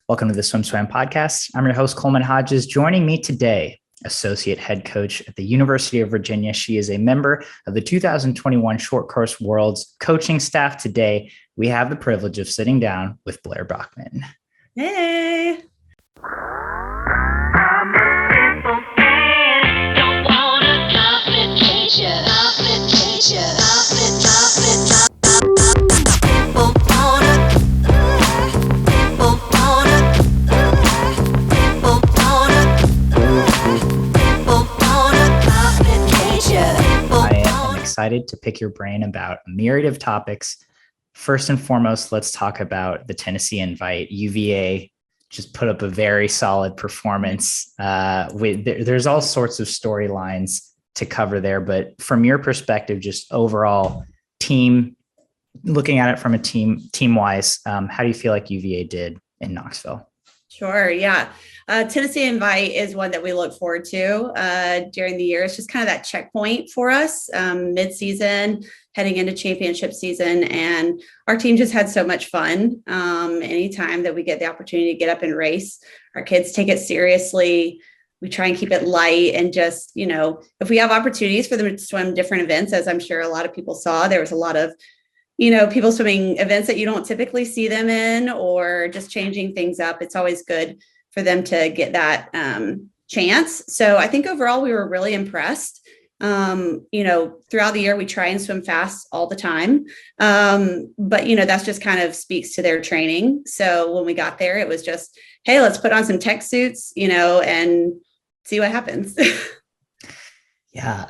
Welcome to the SwimSwam podcast. I'm your host, Coleman Hodges. Joining me today, Associate Head Coach at the University of Virginia. She is a member of the 2021 Short Course World's coaching staff. Today, we have the privilege of sitting down with Blaire Bachman. Hey. Excited to pick your brain about a myriad of topics. First and foremost, let's talk about the Tennessee Invite. UVA just put up a very solid performance. There's all sorts of storylines to cover there, but from your perspective, just overall team, looking at it from a team-wise, how do you feel like UVA did in Knoxville? Sure. Yeah. Tennessee Invite is one that we look forward to during the year. It's just kind of that checkpoint for us mid-season, heading into championship season. And our team just had so much fun. Anytime that we get the opportunity to get up and race, our kids take it seriously. We try and keep it light and just, if we have opportunities for them to swim different events, as I'm sure a lot of people saw, there was a lot of people swimming events that you don't typically see them in, or just changing things up. It's always good for them to get that chance. So I think overall we were really impressed. Throughout the year, we try and swim fast all the time. But that's just kind of speaks to their training. So when we got there, it was just, hey, let's put on some tech suits, and see what happens. Yeah.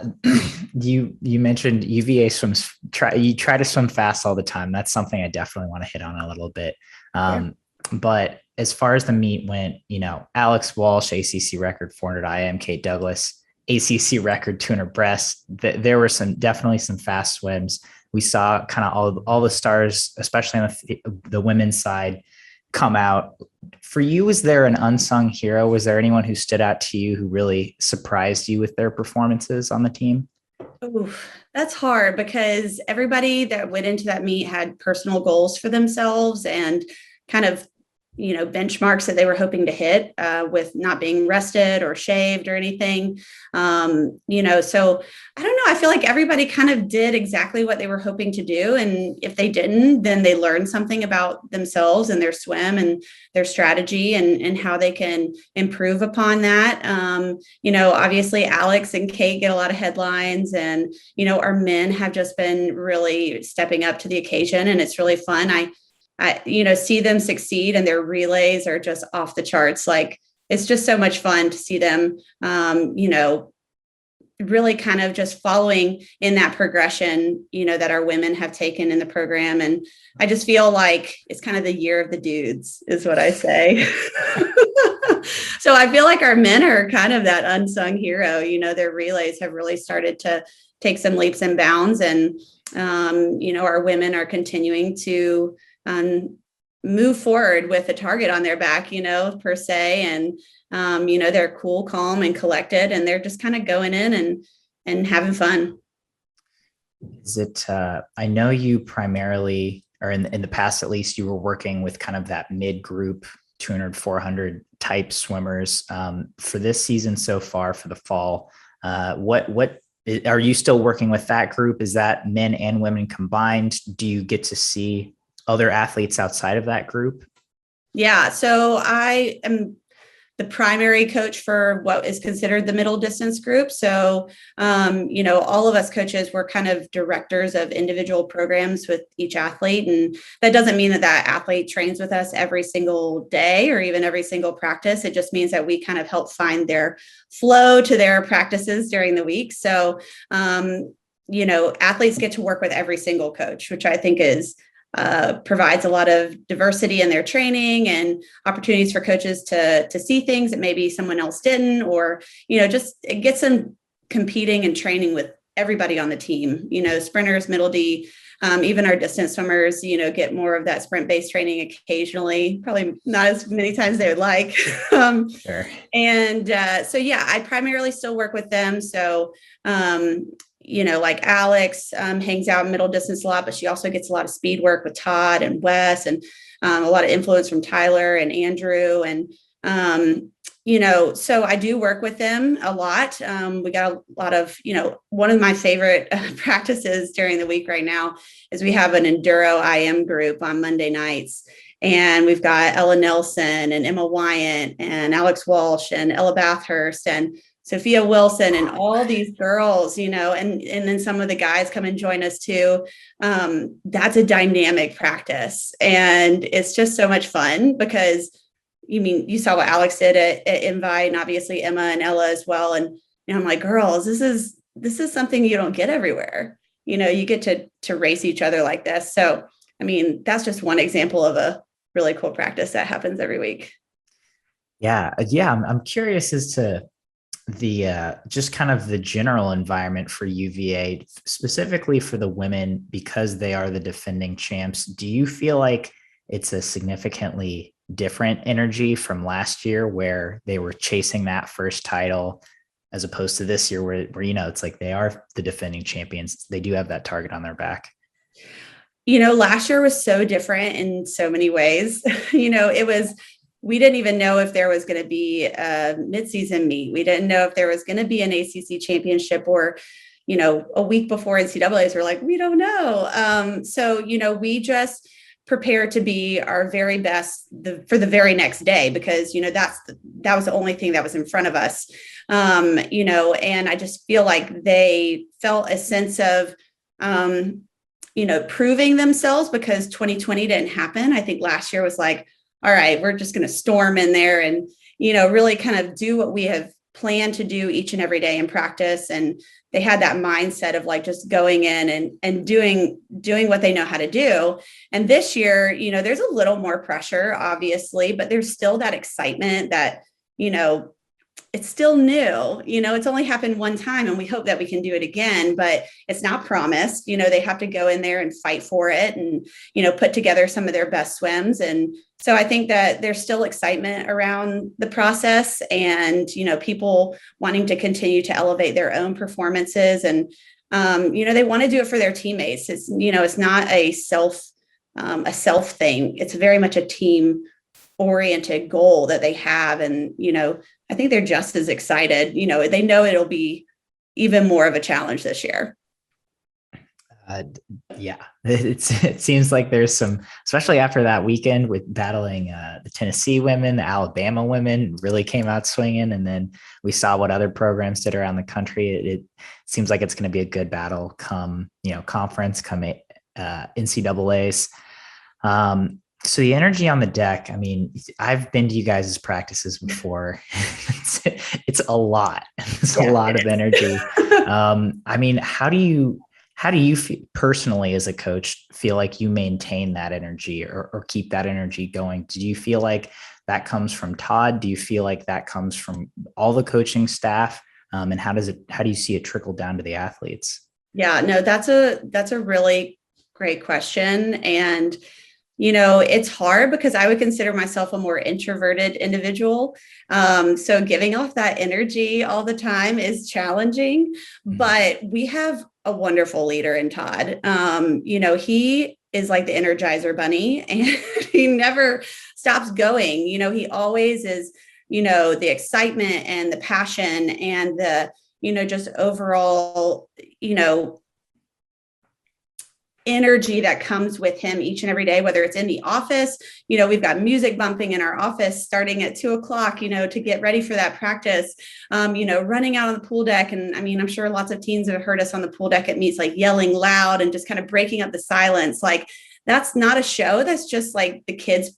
You mentioned UVA you try to swim fast all the time. That's something I definitely want to hit on a little bit. Yeah. But as far as the meet went, Alex Walsh, ACC record 400 IM, Kate Douglas, ACC record 200 breast. There were definitely some fast swims. We saw kind of all the stars, especially on the women's side, come out. For you, was there an unsung hero? Was there anyone who stood out to you who really surprised you with their performances on the team? Ooh, that's hard because everybody that went into that meet had personal goals for themselves and kind of, benchmarks that they were hoping to hit with not being rested or shaved or anything. So I don't know. I feel like everybody kind of did exactly what they were hoping to do. And if they didn't, then they learned something about themselves and their swim and their strategy and how they can improve upon that. Obviously Alex and Kate get a lot of headlines, and, our men have just been really stepping up to the occasion, and it's really fun. I see them succeed, and their relays are just off the charts. Like, it's just so much fun to see them, really kind of just following in that progression, that our women have taken in the program. And I just feel like it's kind of the year of the dudes is what I say. So I feel like our men are kind of that unsung hero. Their relays have really started to take some leaps and bounds, and, our women are continuing to move forward with a target on their back, per se. And, they're cool, calm, and collected, and they're just kind of going in and having fun. Is it, I know you primarily, or in the past, at least, you were working with kind of that mid group 200, 400 type swimmers. For this season so far, for the fall, what are you still working with that group? Is that men and women combined? Do you get to see other athletes outside of that group? Yeah. So I am the primary coach for what is considered the middle distance group. So, all of us coaches, we're kind of directors of individual programs with each athlete. And that doesn't mean that athlete trains with us every single day or even every single practice. It just means that we kind of help find their flow to their practices during the week. So, athletes get to work with every single coach, which I think provides a lot of diversity in their training and opportunities for coaches to see things that maybe someone else didn't, or, just it gets them competing and training with everybody on the team, sprinters, middle D, even our distance swimmers, get more of that sprint-based training occasionally, probably not as many times as they would like. Sure. And I primarily still work with them. So, like Alex hangs out in middle distance a lot, but she also gets a lot of speed work with Todd and Wes. And a lot of influence from Tyler and Andrew. And, so I do work with them a lot. We got a lot of, one of my favorite practices during the week right now is we have an Enduro IM group on Monday nights. And we've got Ella Nelson and Emma Wyant and Alex Walsh and Ella Bathurst and Sophia Wilson and all these girls, and then some of the guys come and join us too. That's a dynamic practice. And it's just so much fun because you saw what Alex did at Invite, and obviously Emma and Ella as well. And I'm like, girls, this is something you don't get everywhere. You get to race each other like this. So, that's just one example of a really cool practice that happens every week. Yeah. I'm curious as to the just kind of the general environment for UVA, specifically for the women, because they are the defending champs. Do you feel like it's a significantly different energy from last year where they were chasing that first title, as opposed to this year where it's like they are the defending champions? They do have that target on their back. Last year was so different in so many ways. We didn't even know if there was going to be a midseason meet. We didn't know if there was going to be an ACC championship, or, a week before NCAAs, we're like, we don't know. So, we just prepared to be our very best for the very next day, because, that was the only thing that was in front of us. And I just feel like they felt a sense of, proving themselves, because 2020 didn't happen. I think last year was like, all right, we're just going to storm in there and, really kind of do what we have planned to do each and every day in practice. And they had that mindset of like just going in and doing what they know how to do. And this year, there's a little more pressure, obviously, but there's still that excitement that, it's still new. It's only happened one time, and we hope that we can do it again, but it's not promised. They have to go in there and fight for it and, put together some of their best swims. And so I think that there's still excitement around the process, and, people wanting to continue to elevate their own performances. And, they want to do it for their teammates. It's, it's not a self thing. It's very much a team oriented goal that they have. And, I think they're just as excited. They know it'll be even more of a challenge this year. It seems like there's some, especially after that weekend with battling the Tennessee women, the Alabama women really came out swinging. And then we saw what other programs did around the country. It seems like it's going to be a good battle come, conference, come NCAAs. So the energy on the deck, I've been to you guys' practices before. It's a lot. It's a lot of energy. How do you feel, personally as a coach, feel like you maintain that energy or keep that energy going? Do you feel like that comes from Todd? Do you feel like that comes from all the coaching staff? And how do you see it trickle down to the athletes? Yeah, no, that's a really great question. And it's hard because I would consider myself a more introverted individual. So giving off that energy all the time is challenging, but we have a wonderful leader in Todd. He is like the Energizer Bunny, and he never stops going. He always is, the excitement and the passion and the, just overall, energy that comes with him each and every day, whether it's in the office. We've got music bumping in our office starting at 2:00, to get ready for that practice, running out on the pool deck. And I'm sure lots of teens have heard us on the pool deck at meets, like yelling loud and just kind of breaking up the silence. Like, that's not a show. That's just like the kids'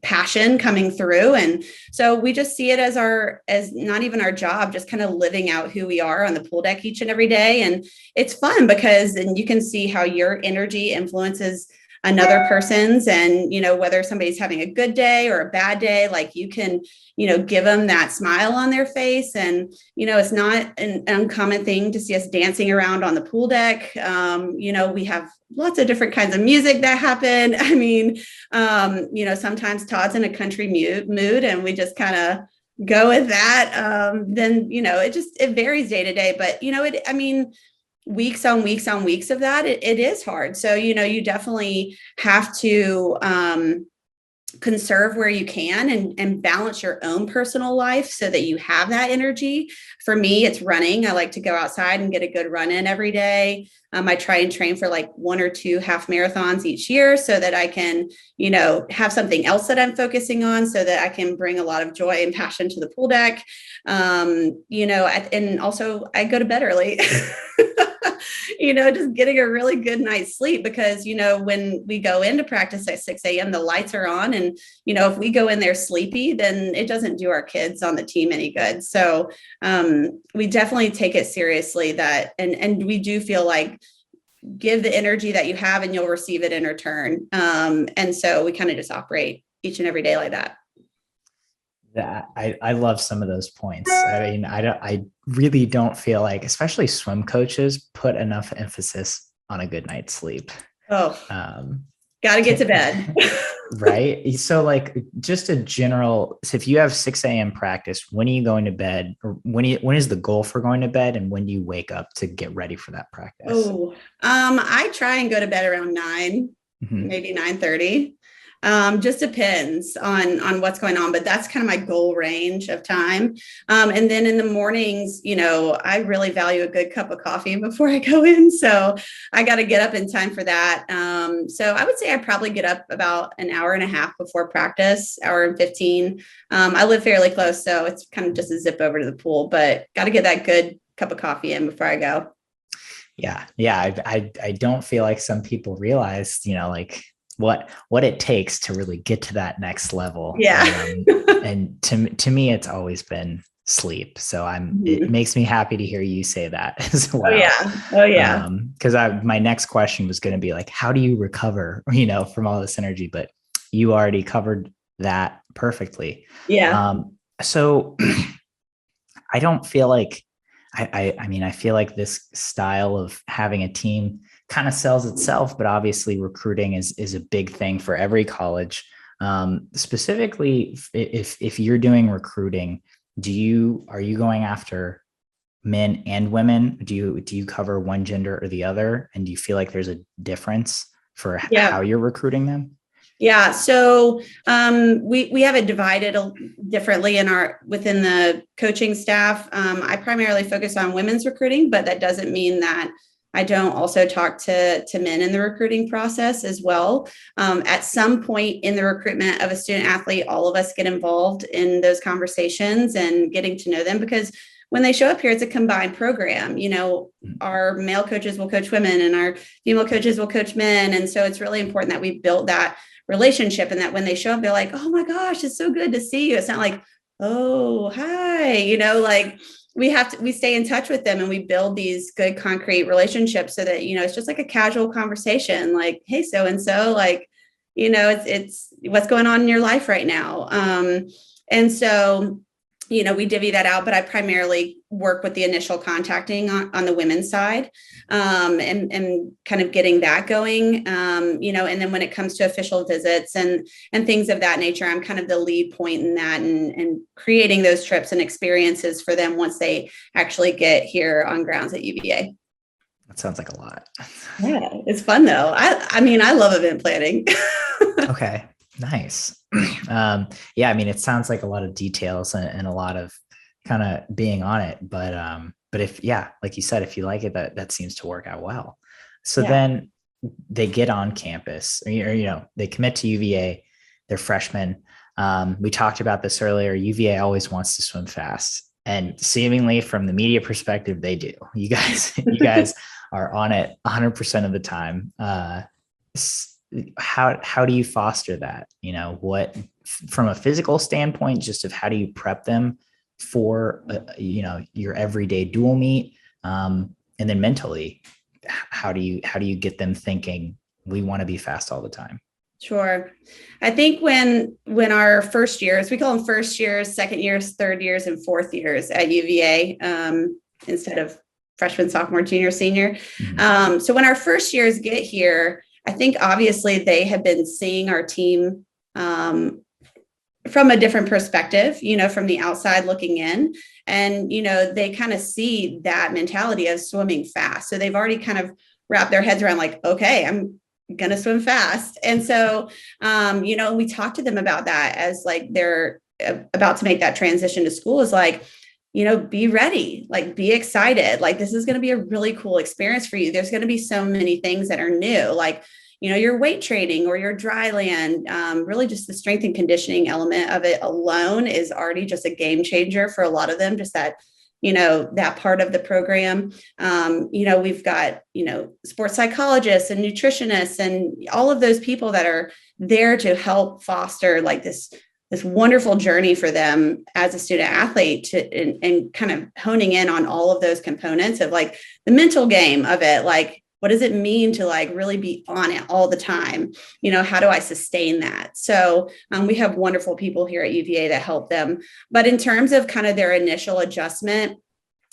passion coming through. And so we just see it as not even our job, just kind of living out who we are on the pool deck each and every day. And it's fun because then you can see how your energy influences another person's, and, whether somebody's having a good day or a bad day, like you can, give them that smile on their face. And, it's not an uncommon thing to see us dancing around on the pool deck. We have lots of different kinds of music that happen. Sometimes Todd's in a country mood and we just kind of go with that. Then, it varies day to day, but, weeks on weeks of that, it is hard. So, you definitely have to, conserve where you can and balance your own personal life so that you have that energy. For me, it's running. I like to go outside and get a good run in every day. I try and train for like 1 or 2 half marathons each year so that I can, have something else that I'm focusing on so that I can bring a lot of joy and passion to the pool deck. And also I go to bed early. Just getting a really good night's sleep because, when we go into practice at 6 a.m., the lights are on. And, if we go in there sleepy, then it doesn't do our kids on the team any good. So we definitely take it seriously and we do feel like give the energy that you have and you'll receive it in return. And so we kind of just operate each and every day like that. That I love some of those points. I mean, I really don't feel like, especially swim coaches, put enough emphasis on a good night's sleep. Oh, got to get to bed. Right. So like just a general, so if you have 6 a.m. practice, when are you going to bed, or when is the goal for going to bed, and when do you wake up to get ready for that practice? Oh, I try and go to bed around 9, maybe 9:30. Just depends on what's going on, but that's kind of my goal range of time. And then in the mornings, I really value a good cup of coffee before I go in. So I got to get up in time for that. So I would say I probably get up about an hour and a half before practice, hour and 15. I live fairly close, so it's kind of just a zip over to the pool, but got to get that good cup of coffee in before I go. Yeah. I don't feel like some people realize, like what it takes to really get to that next level. Yeah. And to me, it's always been sleep. So it makes me happy to hear you say that as well. Oh yeah. Because my next question was going to be like, how do you recover, from all this energy? But you already covered that perfectly. Yeah. So I don't feel like, I mean, I feel like this style of having a team kind of sells itself, but obviously recruiting is a big thing for every college. Specifically, if you're doing recruiting, are you going after men and women? Do you cover one gender or the other? And do you feel like there's a difference for how you're recruiting them? Yeah. So we have it divided differently within the coaching staff. I primarily focus on women's recruiting, but that doesn't mean that I don't also talk to men in the recruiting process as well. At some point in the recruitment of a student athlete, all of us get involved in those conversations and getting to know them, because when they show up here, it's a combined program. Our male coaches will coach women and our female coaches will coach men. And so it's really important that we build that relationship, and that when they show up, they're like, oh my gosh, it's so good to see you. It's not like, oh, hi, like we stay in touch with them and we build these good concrete relationships so that, it's just like a casual conversation, like, hey, so-and-so, like, it's what's going on in your life right now. And so, we divvy that out, but I primarily work with the initial contacting on the women's side, and kind of getting that going, and then when it comes to official visits and things of that nature, I'm kind of the lead point in that and creating those trips and experiences for them once they actually get here on grounds at UVA. That sounds like a lot. Yeah, it's fun though. I mean, I love event planning. Okay. Nice. Yeah, I mean, it sounds like a lot of details and a lot of kind of being on it, but if, like you said, if you like it, that seems to work out well. So then they get on campus, or, they commit to UVA, they're freshmen. We talked about this earlier. UVA always wants to swim fast, and seemingly from the media perspective, they do. You guys are on it 100% of the time. How do you foster that? What, from a physical standpoint, just of how do you prep them for your everyday dual meet, and then mentally, how do you get them thinking we want to be fast all the time? Sure. I think when our first years, we call them first years, second years, third years, and fourth years at UVA, instead of freshman, sophomore, junior, senior. So when our first years get here, I think obviously they have been seeing our team from a different perspective, from the outside looking in, and, they kind of see that mentality of swimming fast. So they've already kind of wrapped their heads around like, okay, going to swim fast. And so, we talked to them about that as like they're about to make that transition to school, is like, be ready, like be excited. Like this is going to be a really cool experience for you. There's going to be so many things that are new, like, your weight training or your dry land, really just the strength and conditioning element of it alone is already just a game changer for a lot of them. Just that, that part of the program. We've got, sports psychologists and nutritionists and all of those people that are there to help foster like this wonderful journey for them as a student athlete and kind of honing in on all of those components of like the mental game of it. Like, what does it mean to like really be on it all the time? How do I sustain that? So we have wonderful people here at UVA that help them. But in terms of kind of their initial adjustment,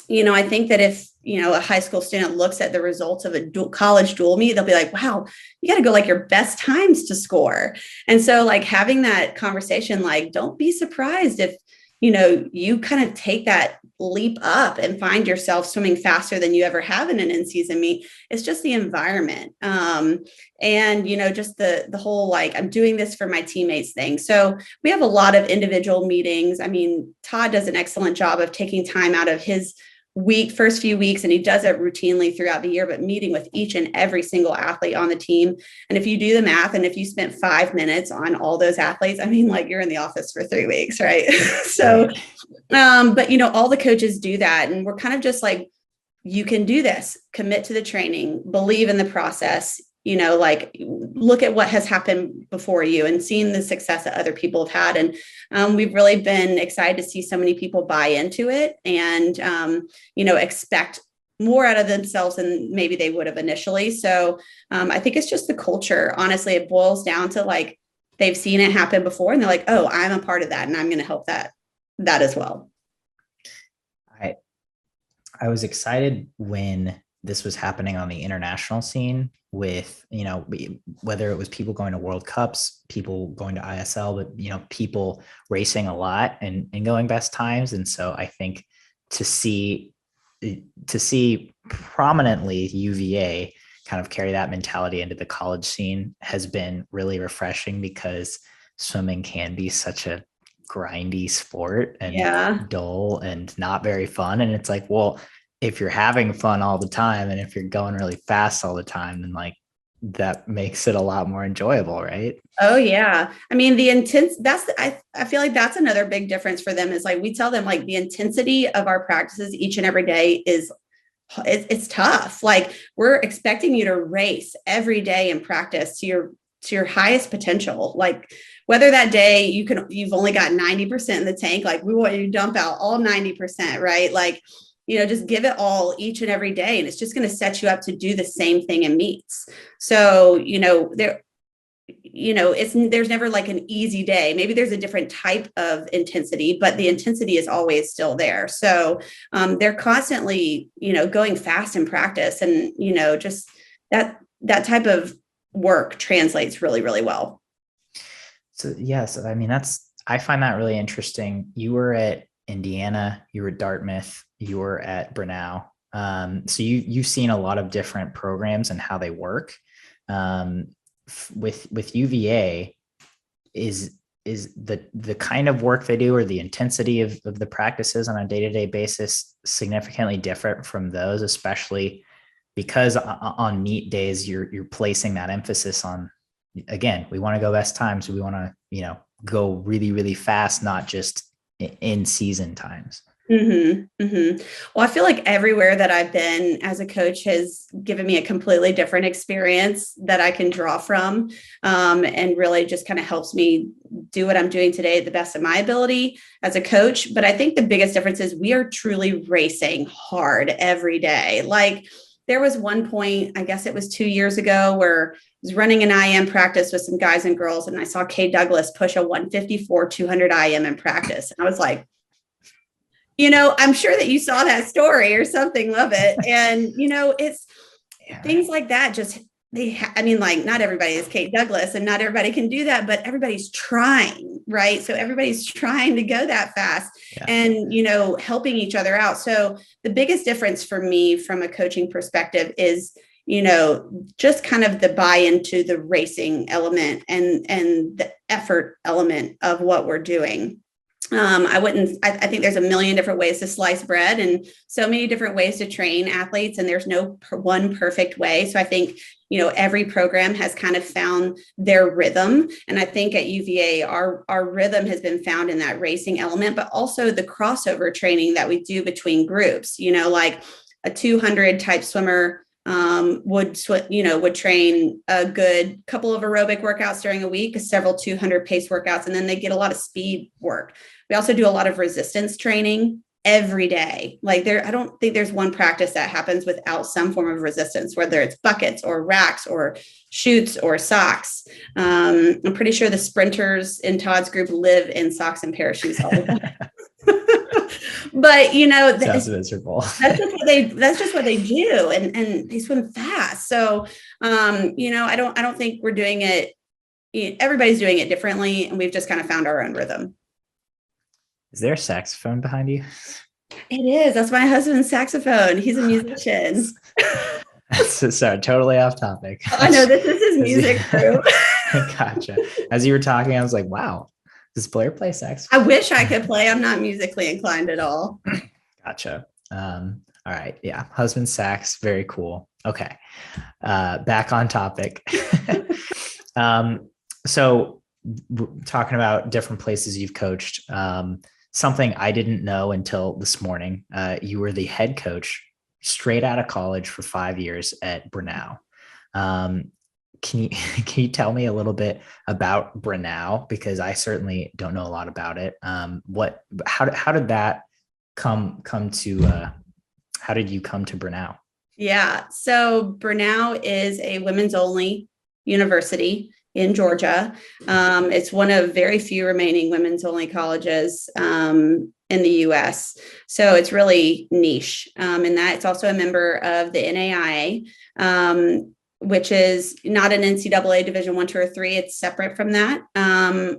I think that if, a high school student looks at the results of a college dual meet, they'll be like, wow, you got to go like your best times to score. And so like having that conversation, like, don't be surprised if, you kind of take that leap up and find yourself swimming faster than you ever have in an in-season meet. It's just the environment. And, just the whole, like, I'm doing this for my teammates thing. So we have a lot of individual meetings. I mean, Todd does an excellent job of taking time out of his first few weeks, and he does it routinely throughout the year, but meeting with each and every single athlete on the team. And if you do the math, and if you spent 5 minutes on all those athletes, I mean, like, you're in the office for 3 weeks, right? So, but all the coaches do that. And we're kind of just like, you can do this, commit to the training, believe in the process, like look at what has happened before you and seeing the success that other people have had. And we've really been excited to see so many people buy into it and, expect more out of themselves than maybe they would have initially. So I think it's just the culture. Honestly, it boils down to like, they've seen it happen before and they're like, oh, I'm a part of that and I'm going to help that as well. I was excited when this was happening on the international scene with, whether it was people going to World Cups, people going to ISL, but, people racing a lot and going best times. And so I think to see prominently UVA kind of carry that mentality into the college scene has been really refreshing, because swimming can be such a grindy sport and dull and not very fun. And it's like, well, if you're having fun all the time and if you're going really fast all the time, then like that makes it a lot more enjoyable, right? Oh yeah. I mean, I feel like that's another big difference for them is like, we tell them like the intensity of our practices each and every day it's tough. Like we're expecting you to race every day in practice to your highest potential. Like whether that day you've only got 90% in the tank, like we want you to dump out all 90%, right? Like, just give it all each and every day. And it's just going to set you up to do the same thing in meets. So, there's never like an easy day. Maybe there's a different type of intensity, but the intensity is always still there. So they're constantly, going fast in practice and, just that type of work translates really, really well. So, yes, I mean, I find that really interesting. You were at Indiana, you were at Dartmouth, you were at Brunel. So you've seen a lot of different programs and how they work. With UVA, is the kind of work they do or the intensity of the practices on a day-to-day basis significantly different from those, especially because on meet days you're placing that emphasis on, again, we want to go best times, we want to go really, really fast, not just in season times. Mm-hmm, mm-hmm. Well, I feel like everywhere that I've been as a coach has given me a completely different experience that I can draw from, and really just kind of helps me do what I'm doing today at the best of my ability as a coach. But I think the biggest difference is we are truly racing hard every day. Like there was one point, I guess it was 2 years ago, where I was running an IM practice with some guys and girls, and I saw Kay Douglas push a 154 200 IM in practice. And I was like, I'm sure that you saw that story or something of it. And, it's things like that. Just not everybody is Kate Douglas and not everybody can do that, but everybody's trying, right? So everybody's trying to go that fast and, helping each other out. So the biggest difference for me from a coaching perspective is, just kind of the buy into the racing element and the effort element of what we're doing. I think there's a million different ways to slice bread and so many different ways to train athletes, and there's no one perfect way. So I think, every program has kind of found their rhythm. And I think at UVA, our rhythm has been found in that racing element, but also the crossover training that we do between groups, like a 200 type swimmer would train a good couple of aerobic workouts during a week, several 200 pace workouts, and then they get a lot of speed work. We also do a lot of resistance training every day. I don't think there's one practice that happens without some form of resistance, whether it's buckets or racks or chutes or socks. I'm pretty sure the sprinters in Todd's group live in socks and parachutes all the time. But sounds miserable. That's just what they do, and they swim fast. So I don't think we're doing it. Everybody's doing it differently, and we've just kind of found our own rhythm. Is there a saxophone behind you? It is. That's my husband's saxophone. He's a musician. Sorry, totally off topic. I know, this is his music crew. Gotcha. As you were talking, I was like, wow, does Blaire play saxophone? I wish I could play. I'm not musically inclined at all. Gotcha. All right. Yeah. Husband sax. Very cool. Okay. Back on topic. So talking about different places you've coached, something I didn't know until this morning, you were the head coach straight out of college for 5 years at Brunel. Can you tell me a little bit about Brunel? Because I certainly don't know a lot about it. How did that come to, how did you come to Brunel? Yeah. So Brunel is a women's only university in Georgia. It's one of very few remaining women's only colleges in the US. So it's really niche in that it's also a member of the NAIA, which is not an NCAA Division I, II, or III. It's separate from that,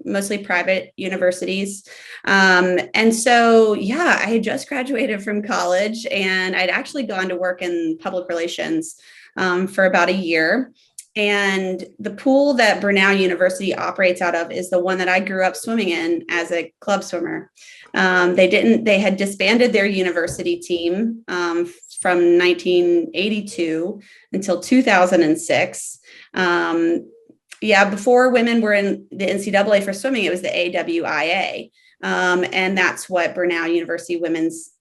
mostly private universities. And so, I had just graduated from college, and I'd actually gone to work in public relations for about a year. And the pool that Brunel University operates out of is the one that I grew up swimming in as a club swimmer. They had disbanded their university team from 1982 until 2006. Before women were in the NCAA for swimming, it was the AWIA. And that's what Brunel University women's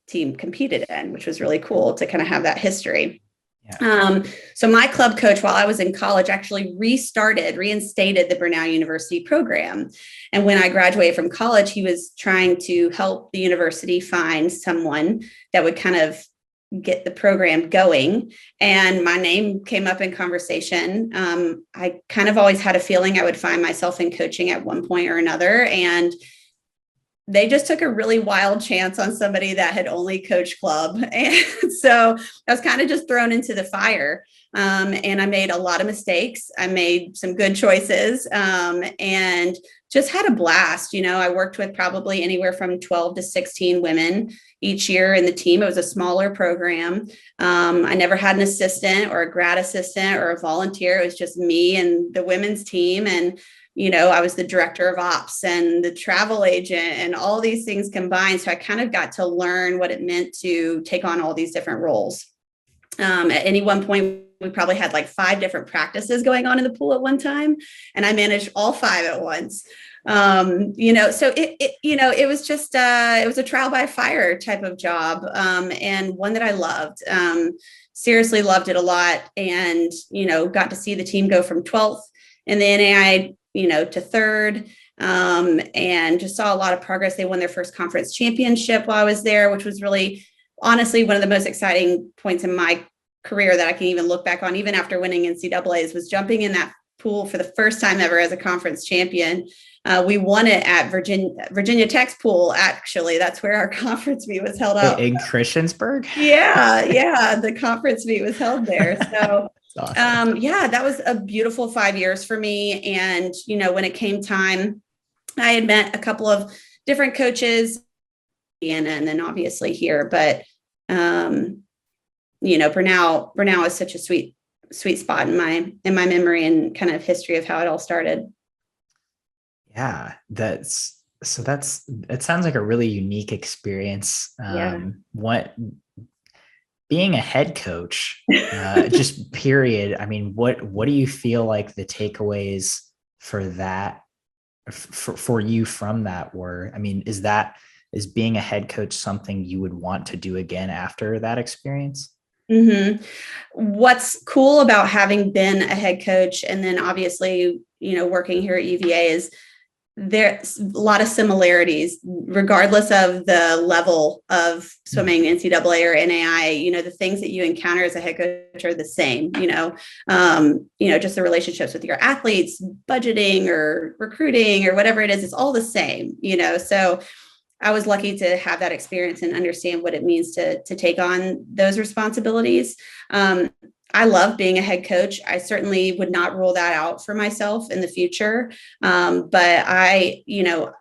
team competed in, which was really cool to kind of have that history. Yeah. So my club coach, while I was in college, actually reinstated the Brunel University program. And when I graduated from college, he was trying to help the university find someone that would kind of get the program going. And my name came up in conversation. I kind of always had a feeling I would find myself in coaching at one point or another. And they just took a really wild chance on somebody that had only coached club. And so I was kind of just thrown into the fire. And I made a lot of mistakes. I made some good choices and just had a blast. I worked with probably anywhere from 12 to 16 women each year in the team. It was a smaller program. I never had an assistant or a grad assistant or a volunteer. It was just me and the women's team. And I was the director of ops and the travel agent and all these things combined. So I kind of got to learn what it meant to take on all these different roles. At any one point, we probably had like 5 different practices going on in the pool at one time, and I managed all 5 at once. So it was just, it was a trial by fire type of job, and one that I loved, seriously loved it a lot. And, got to see the team go from 12th in the NAI, to 3rd, and just saw a lot of progress. They won their first conference championship while I was there, which was really, honestly, one of the most exciting points in my career that I can even look back on, even after winning NCAAs, was jumping in that pool for the first time ever as a conference champion. We won it at Virginia Tech's pool. Actually, that's where our conference meet was held out. In Christiansburg? Yeah. The conference meet was held there. So awesome. That was a beautiful 5 years for me. And, when it came time, I had met a couple of different coaches and then obviously here, but, Bernal is such a sweet spot in my memory and kind of history of how it all started. Yeah, it sounds like a really unique experience. Yeah. What being a head coach, just period. I mean, what do you feel like the takeaways for that for you from that were? I mean, is being a head coach something you would want to do again after that experience? Mm-hmm. What's cool about having been a head coach and then obviously, working here at UVA is there's a lot of similarities, regardless of the level of swimming, NCAA or NAI. The things that you encounter as a head coach are the same. Just the relationships with your athletes, budgeting or recruiting or whatever it is, it's all the same. So I was lucky to have that experience and understand what it means to take on those responsibilities. I love being a head coach. I certainly would not rule that out for myself in the future. But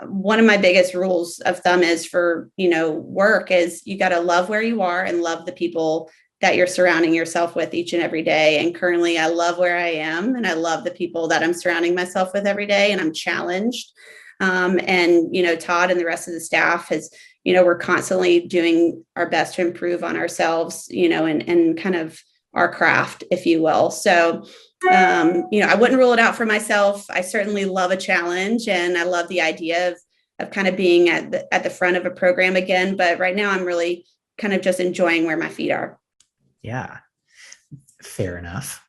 one of my biggest rules of thumb is for, work is you got to love where you are and love the people that you're surrounding yourself with each and every day. And currently I love where I am and I love the people that I'm surrounding myself with every day, and I'm challenged. Todd and the rest of the staff we're constantly doing our best to improve on ourselves, and kind of our craft, if you will. So, I wouldn't rule it out for myself. I certainly love a challenge, and I love the idea of kind of being at the front of a program again. But right now I'm really kind of just enjoying where my feet are. Yeah, fair enough.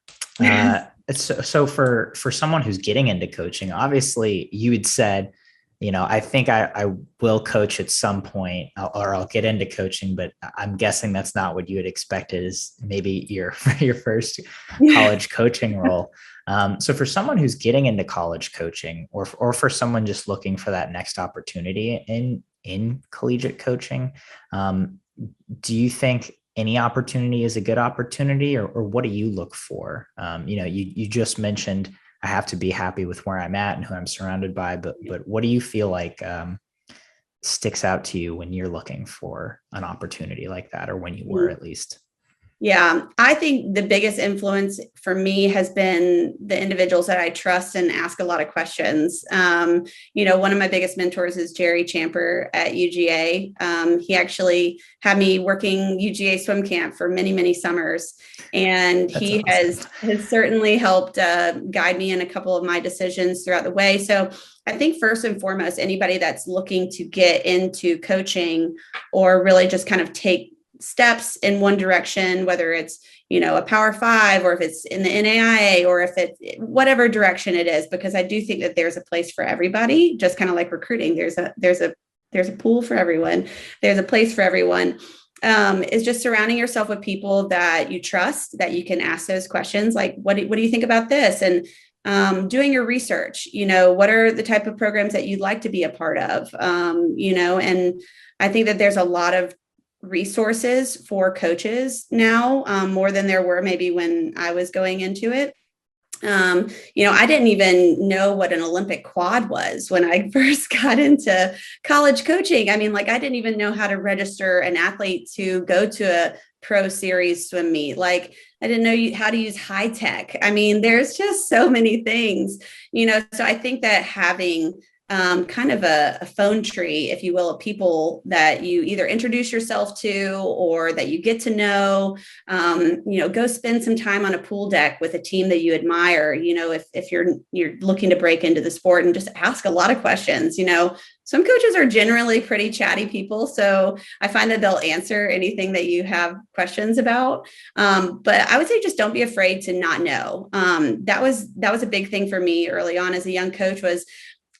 So for someone who's getting into coaching, obviously you had said, I think I will coach at some point, or I'll get into coaching, but I'm guessing that's not what you had expected is maybe your first college coaching role. So for someone who's getting into college coaching, or for someone just looking for that next opportunity in collegiate coaching, do you think any opportunity is a good opportunity, or what do you look for? You just mentioned I have to be happy with where I'm at and who I'm surrounded by, but what do you feel like sticks out to you when you're looking for an opportunity like that, or when you were at least? Yeah, I think the biggest influence for me has been the individuals that I trust and ask a lot of questions. One of my biggest mentors is Jerry Champer at UGA. He actually had me working UGA swim camp for many, many summers. And That's he awesome. has certainly helped guide me in a couple of my decisions throughout the way. So I think first and foremost, anybody that's looking to get into coaching or really just kind of take steps in one direction, whether it's, a Power 5 or if it's in the NAIA or if it's whatever direction it is, because I do think that there's a place for everybody, just kind of like recruiting. There's a pool for everyone. There's a place for everyone. Is just surrounding yourself with people that you trust, that you can ask those questions. Like, what do you think about this? And doing your research, what are the type of programs that you'd like to be a part of? And I think that there's a lot of resources for coaches now, more than there were maybe when I was going into it. I didn't even know what an Olympic quad was when I first got into college coaching. I mean, I didn't even know how to register an athlete to go to a pro series swim meet. I didn't know how to use high tech. I mean, there's just so many things, so I think that having kind of a phone tree, if you will, of people that you either introduce yourself to or that you get to know, go spend some time on a pool deck with a team that you admire, if you're looking to break into the sport, and just ask a lot of questions. Some coaches are generally pretty chatty people, so I find that they'll answer anything that you have questions about. But I would say just don't be afraid to not know. That was a big thing for me early on as a young coach.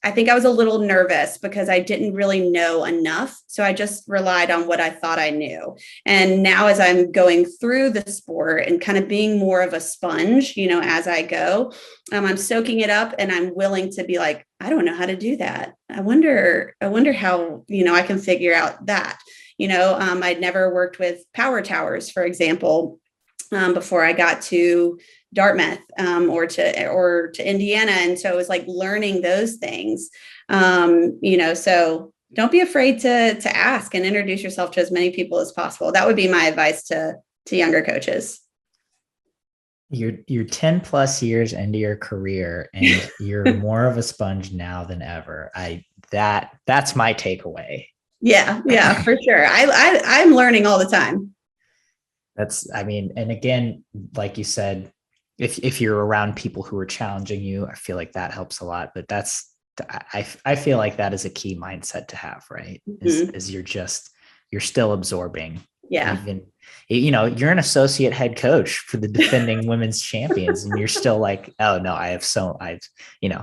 I think I was a little nervous because I didn't really know enough. So I just relied on what I thought I knew. And now as I'm going through the sport and kind of being more of a sponge, as I go, I'm soaking it up, and I'm willing to be like, I don't know how to do that. I wonder how, I can figure out that, I'd never worked with power towers, for example, before I got to Dartmouth or to Indiana. And so it was like learning those things, so don't be afraid to ask and introduce yourself to as many people as possible. That would be my advice to to younger coaches. You're 10 plus years into your career and you're more of a sponge now than ever. That's my takeaway. Yeah, for sure. I'm learning all the time. And again, like you said, if you're around people who are challenging you, I feel like that helps a lot. But I feel like that is a key mindset to have, right? Mm-hmm. Is you're still absorbing. Yeah. Even, you're an associate head coach for the defending women's champions, and you're still like, oh no,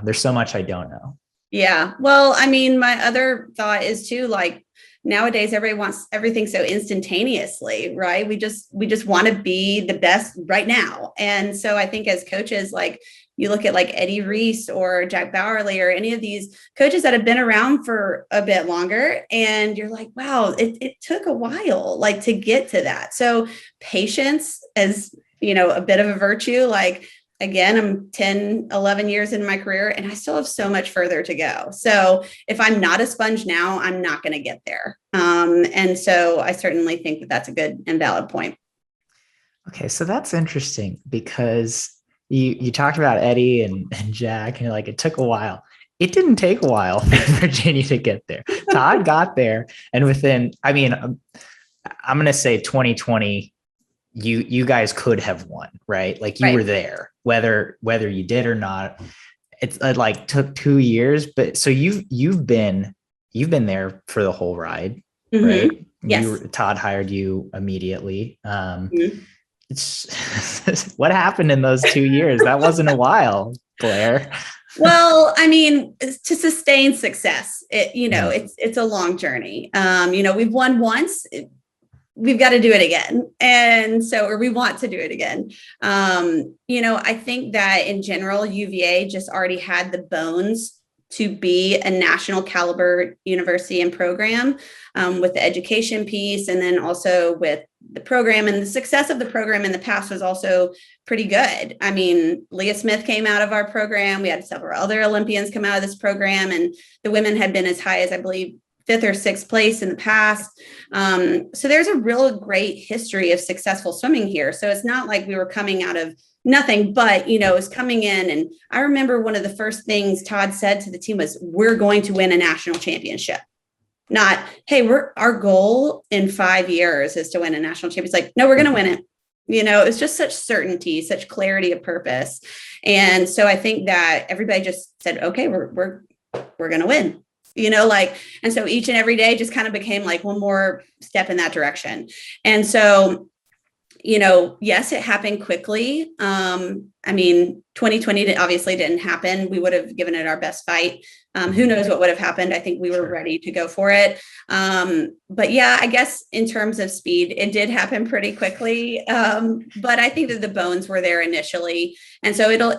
there's so much I don't know. Yeah. Well, I mean, my other thought is too, like, nowadays everybody wants everything so instantaneously, right? We just want to be the best right now. And so I think as coaches, like, you look at like Eddie Reese or Jack Bowerly or any of these coaches that have been around for a bit longer, and you're like, wow, it took a while, like, to get to that. So patience is, a bit of a virtue. Like, again, I'm 10, 11 years in my career and I still have so much further to go. So if I'm not a sponge now, I'm not going to get there. And so I certainly think that that's a good and valid point. Okay, so that's interesting because you talked about Eddie and Jack, and you're like, it took a while. It didn't take a while for Virginia to get there. Todd got there, and I'm going to say 2020, you guys could have won, right? Like you were there, whether you did or not. It's like took 2 years, but so you've been there for the whole ride, Mm-hmm. right? Yes. Todd hired you immediately. Mm-hmm. It's what happened in those 2 years? That wasn't a while, Blaire. Well, I mean, to sustain success, it's a long journey. We've won once. We've got to do it again. Or we want to do it again. I think that in general, UVA just already had the bones to be a national caliber university and program, with the education piece. And then also with the program, and the success of the program in the past was also pretty good. I mean, Leah Smith came out of our program. We had several other Olympians come out of this program, and the women had been as high as, I believe, 5th or 6th place in the past. So there's a real great history of successful swimming here. So it's not like we were coming out of nothing, but, it was coming in. And I remember one of the first things Todd said to the team was, we're going to win a national championship. Not, hey, our goal in 5 years is to win a national championship. It's like, no, we're going to win it. It's just such certainty, such clarity of purpose. And so I think that everybody just said, okay, we're going to win. And so each and every day just kind of became like one more step in that direction. And so, yes, it happened quickly. 2020 obviously didn't happen. We would have given it our best fight. Who knows what would have happened? I think we were ready to go for it. But yeah, I guess in terms of speed, it did happen pretty quickly. But I think that the bones were there initially. And so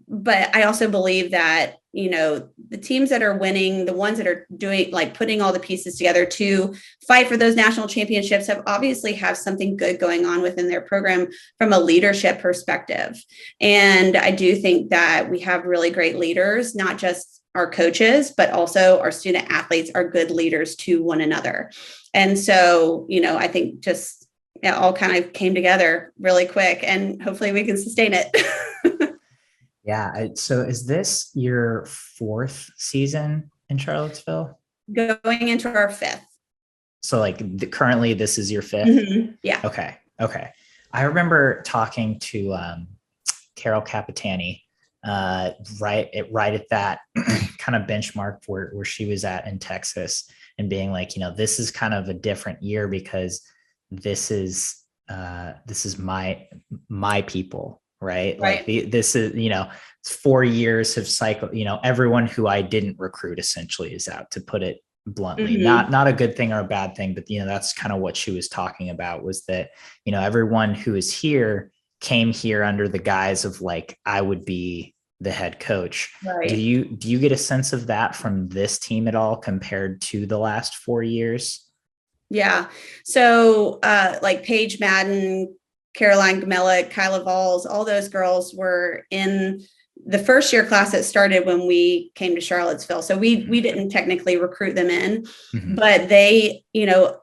but I also believe that, the teams that are winning, the ones that are doing, like, putting all the pieces together to fight for those national championships, have something good going on within their program from a leadership perspective. And I do think that we have really great leaders, not just our coaches, but also our student athletes are good leaders to one another. And so, I think just it all kind of came together really quick, and hopefully we can sustain it. Yeah. So is this your 4th season in Charlottesville? Going into our 5th. So currently this is your 5th? Mm-hmm. Yeah. Okay. I remember talking to Carol Capitani right at that kind of benchmark where she was at in Texas, and being like, this is kind of a different year because this is my people. Right. Like this is, 4 years have cycled, everyone who I didn't recruit essentially is out, to put it bluntly. Mm-hmm. Not a good thing or a bad thing, but, that's kind of what she was talking about, was that, everyone who is here came here under the guise of like, I would be the head coach. Right. Do you get a sense of that from this team at all compared to the last 4 years? Yeah. So like Paige Madden, Caroline Gamellick, Kyla Valls, all those girls were in the first year class that started when we came to Charlottesville. So we didn't technically recruit them in, but they,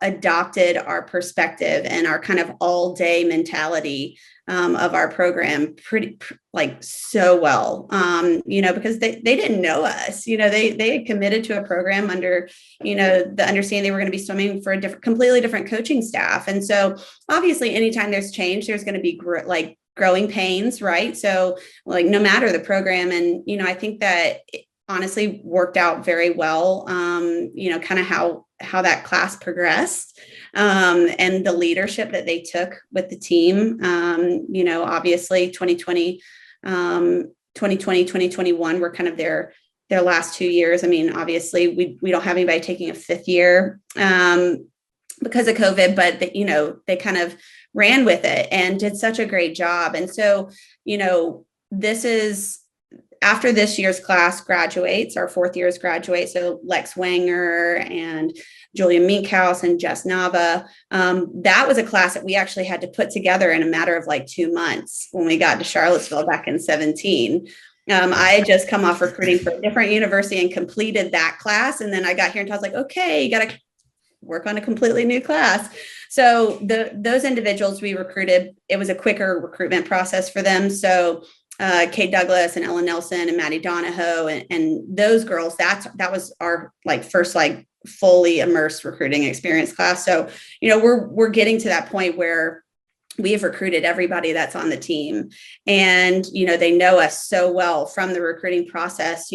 adopted our perspective and our kind of all day mentality of our program so well, because they didn't know us, they had committed to a program under, the understanding they were going to be swimming for a completely different coaching staff. And so obviously anytime there's change, there's going to be growing pains, right? So no matter the program. And, I think that it honestly worked out very well, kind of how that class progressed, and the leadership that they took with the team. Obviously 2020, 2021 were kind of their last 2 years. I mean, obviously we don't have anybody taking a fifth year, because of COVID, but they kind of ran with it and did such a great job. And so, this is after this year's class graduates, our fourth years graduate. So Lex Wanger and Julia Minkhouse and Jess Nava. That was a class that we actually had to put together in a matter of 2 months when we got to Charlottesville back in 2017. I had just come off recruiting for a different university and completed that class. And then I got here and I was like, okay, you got to work on a completely new class. So those individuals we recruited, it was a quicker recruitment process for them. So Kate Douglas and Ellen Nelson and Maddie Donahoe and those girls, that was our first fully immersed recruiting experience class. So, we're getting to that point where we have recruited everybody that's on the team, and, they know us so well from the recruiting process.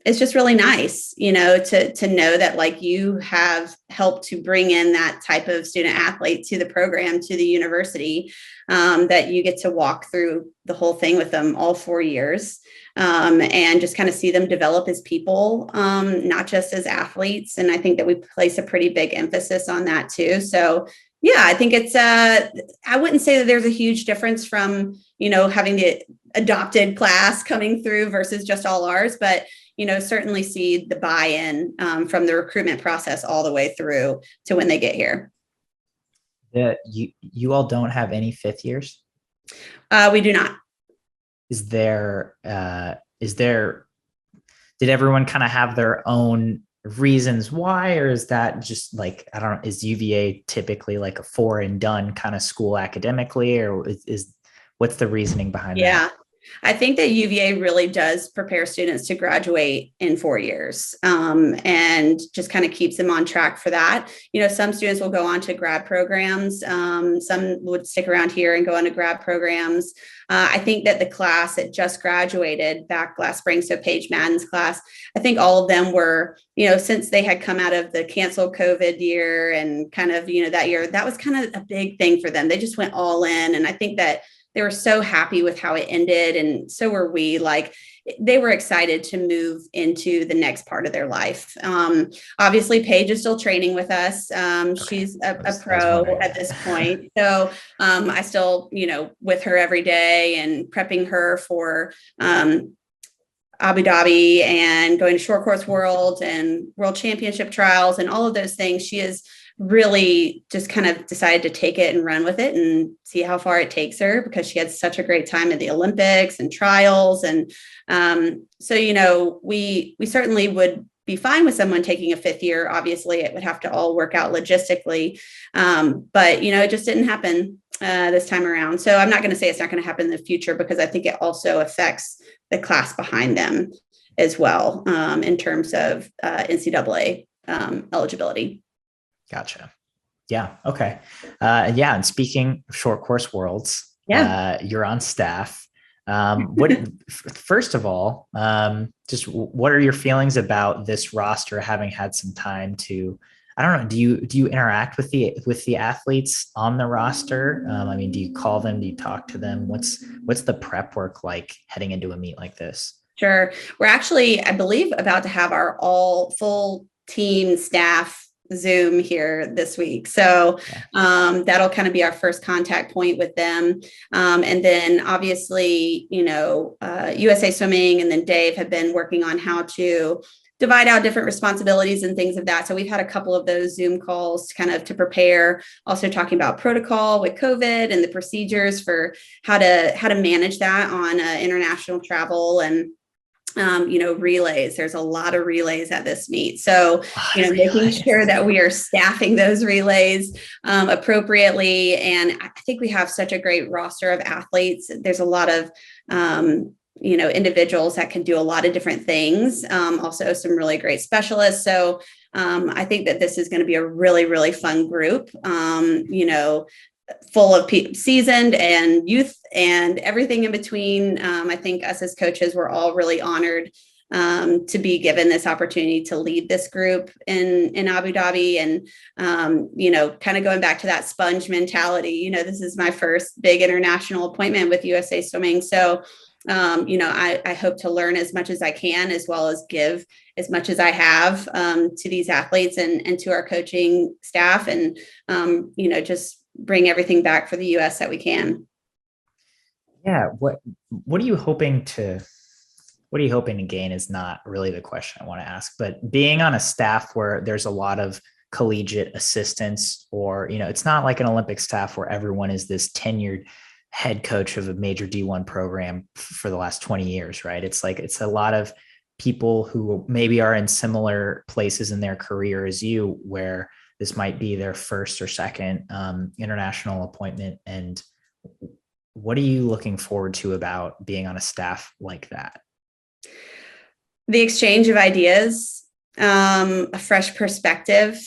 It's just really nice, to know that you have helped to bring in that type of student athlete to the program, to the university, that you get to walk through the whole thing with them all 4 years, and just kind of see them develop as people, not just as athletes. And I think that we place a pretty big emphasis on that too. So yeah, I think it's, I wouldn't say that there's a huge difference from, having the adopted class coming through versus just all ours, but certainly see the buy-in from the recruitment process all the way through to when they get here. You all don't have any fifth years? We do not. Did everyone kind of have their own reasons why, or is that just I don't know, is UVA typically a 4 and done kind of school academically, or what's the reasoning behind that? I think that UVA really does prepare students to graduate in 4 years, and just kind of keeps them on track for that. Some students will go on to grad programs. Some would stick around here and go on to grad programs. I think that the class that just graduated back last spring, so Paige Madden's class, I think all of them were, since they had come out of the canceled COVID year and kind of, that year, that was kind of a big thing for them. They just went all in. And I think that they were so happy with how it ended. And so were we. They were excited to move into the next part of their life. Obviously, Paige is still training with us. She's a pro at this point. So I still, with her every day and prepping her for Abu Dhabi and going to short course world and world championship trials and all of those things. She is really just kind of decided to take it and run with it and see how far it takes her, because she had such a great time at the Olympics and trials. And so, we certainly would be fine with someone taking a fifth year. Obviously, it would have to all work out logistically. But, it just didn't happen this time around. So I'm not going to say it's not going to happen in the future, because I think it also affects the class behind them as well, in terms of NCAA eligibility. Gotcha. Yeah. Okay. And speaking of short course worlds, you're on staff. First of all, just what are your feelings about this roster, having had some time to, I don't know, do you interact with the athletes on the roster? Do you call them? Do you talk to them? What's the prep work like heading into a meet like this? Sure. We're actually, I believe, about to have our all full team staff Zoom here this week. So that'll kind of be our first contact point with them. And then obviously, USA Swimming and then Dave have been working on how to divide out different responsibilities and things of that. So we've had a couple of those Zoom calls kind of to prepare, also talking about protocol with COVID and the procedures for how to manage that on international travel and relays. There's a lot of relays at this meet. So, making sure that we are staffing those relays appropriately. And I think we have such a great roster of athletes. There's a lot of, individuals that can do a lot of different things. Also some really great specialists. So I think that this is going to be a really, really fun group. Full of seasoned and youth and everything in between. I think us as coaches, we're all really honored to be given this opportunity to lead this group in Abu Dhabi. And, kind of going back to that sponge mentality, this is my first big international appointment with USA Swimming. So, I hope to learn as much as I can, as well as give as much as I have to these athletes and to our coaching staff, and, just bring everything back for the US that we can. Yeah. What are you hoping to gain is not really the question I want to ask, but being on a staff where there's a lot of collegiate assistants, or, it's not like an Olympic staff where everyone is this tenured head coach of a major D1 program for the last 20 years, right? It's a lot of people who maybe are in similar places in their career as you, where this might be their first or second international appointment. And what are you looking forward to about being on a staff like that? The exchange of ideas, a fresh perspective,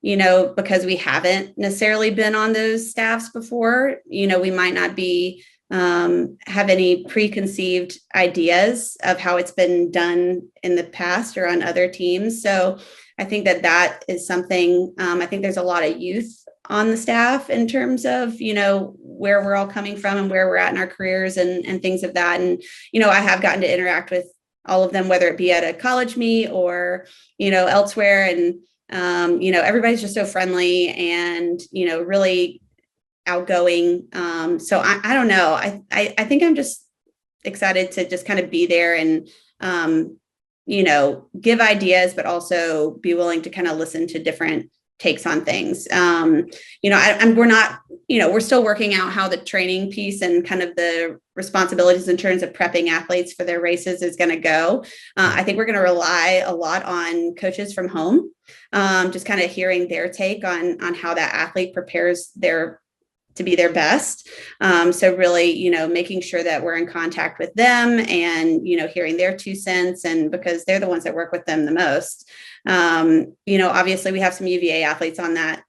because we haven't necessarily been on those staffs before. We might not be have any preconceived ideas of how it's been done in the past or on other teams. So I think that is something. I think there's a lot of youth on the staff in terms of, where we're all coming from and where we're at in our careers and things of that. And, I have gotten to interact with all of them, whether it be at a college meet or, elsewhere. And, everybody's just so friendly and, really outgoing. So I don't know. I think I'm just excited to just kind of be there and, give ideas, but also be willing to kind of listen to different takes on things. We're still working out how the training piece and kind of the responsibilities in terms of prepping athletes for their races is going to go. I think we're going to rely a lot on coaches from home, just kind of hearing their take on how that athlete prepares to be their best. So really, making sure that we're in contact with them and, hearing their 2 cents, and because they're the ones that work with them the most. Obviously we have some UVA athletes on that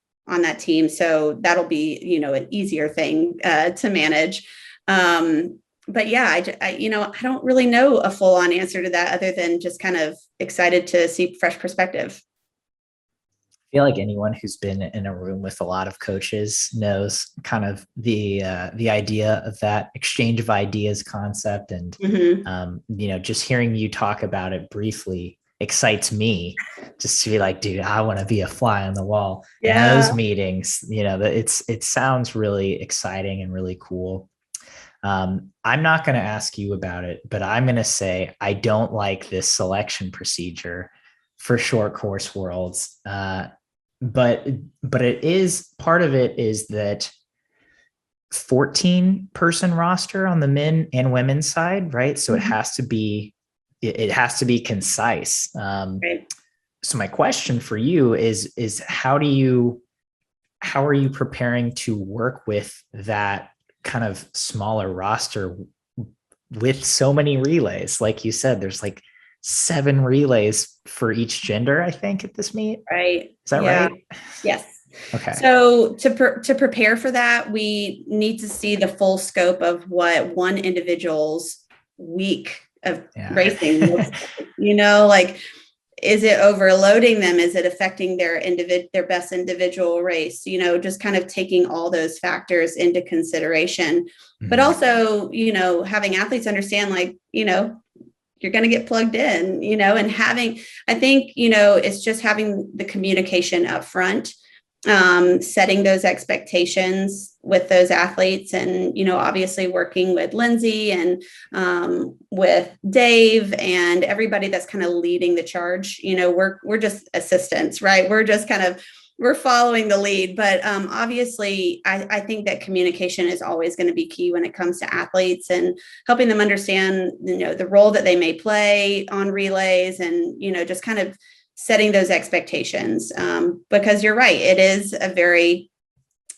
team. So that'll be, an easier thing to manage. But yeah, I don't really know a full on answer to that other than just kind of excited to see fresh perspective. I feel like anyone who's been in a room with a lot of coaches knows kind of the idea of that exchange of ideas concept. And, just hearing you talk about it briefly excites me, just to be like, dude, I want to be a fly on the wall in those meetings. It sounds really exciting and really cool. I'm not going to ask you about it, but I'm going to say I don't like this selection procedure for short course worlds. But it is, part of it is that 14-person roster on the men and women's side, right? So it has to be concise. Right. So my question for you is how are you preparing to work with that kind of smaller roster with so many relays? Like you said, there's like 7 relays for each gender, I think, at this meet. Right. Is that right? Yes. Okay. So to prepare for that, we need to see the full scope of what one individual's week of racing looks like. Is it overloading them? Is it affecting their best individual race? Just kind of taking all those factors into consideration, but also, having athletes understand, you're going to get plugged in, and I think, it's just having the communication up front setting those expectations with those athletes, and obviously working with Lindsay and with Dave and everybody that's kind of leading the charge. We're just assistants, right? We're following the lead, but obviously I think that communication is always going to be key when it comes to athletes, and helping them understand the role that they may play on relays, and just kind of setting those expectations, because you're right, it is a very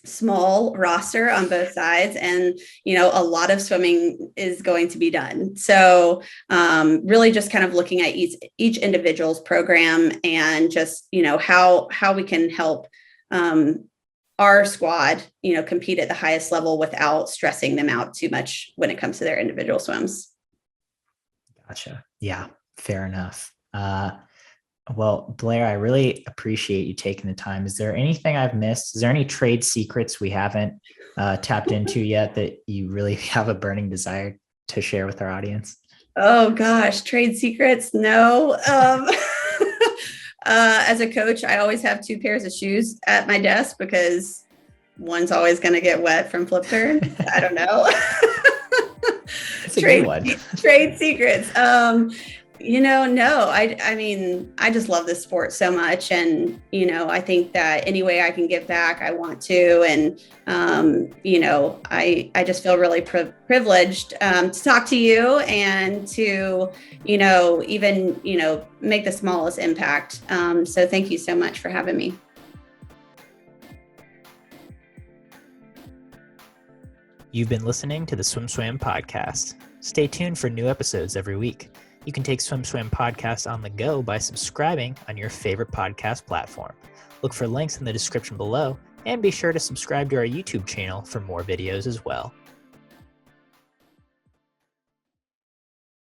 small roster on both sides, and a lot of swimming is going to be done. So really just kind of looking at each individual's program, and just how we can help our squad compete at the highest level without stressing them out too much when it comes to their individual swims. Gotcha. Yeah, fair enough. Well, Blaire, I really appreciate you taking the time. Is there anything I've missed? Is there any trade secrets we haven't tapped into yet that you really have a burning desire to share with our audience? Oh gosh, trade secrets? No. As a coach, I always have 2 pairs of shoes at my desk because one's always going to get wet from flip turn. I don't know. It's a good one. Trade secrets. No, I mean, I just love this sport so much. And, I think that any way I can give back, I want to. And, I just feel really privileged to talk to you, and to, even, make the smallest impact. So thank you so much for having me. You've been listening to the SwimSwam podcast. Stay tuned for new episodes every week. You can take SwimSwam podcast on the go by subscribing on your favorite podcast platform. Look for links in the description below, and be sure to subscribe to our YouTube channel for more videos as well.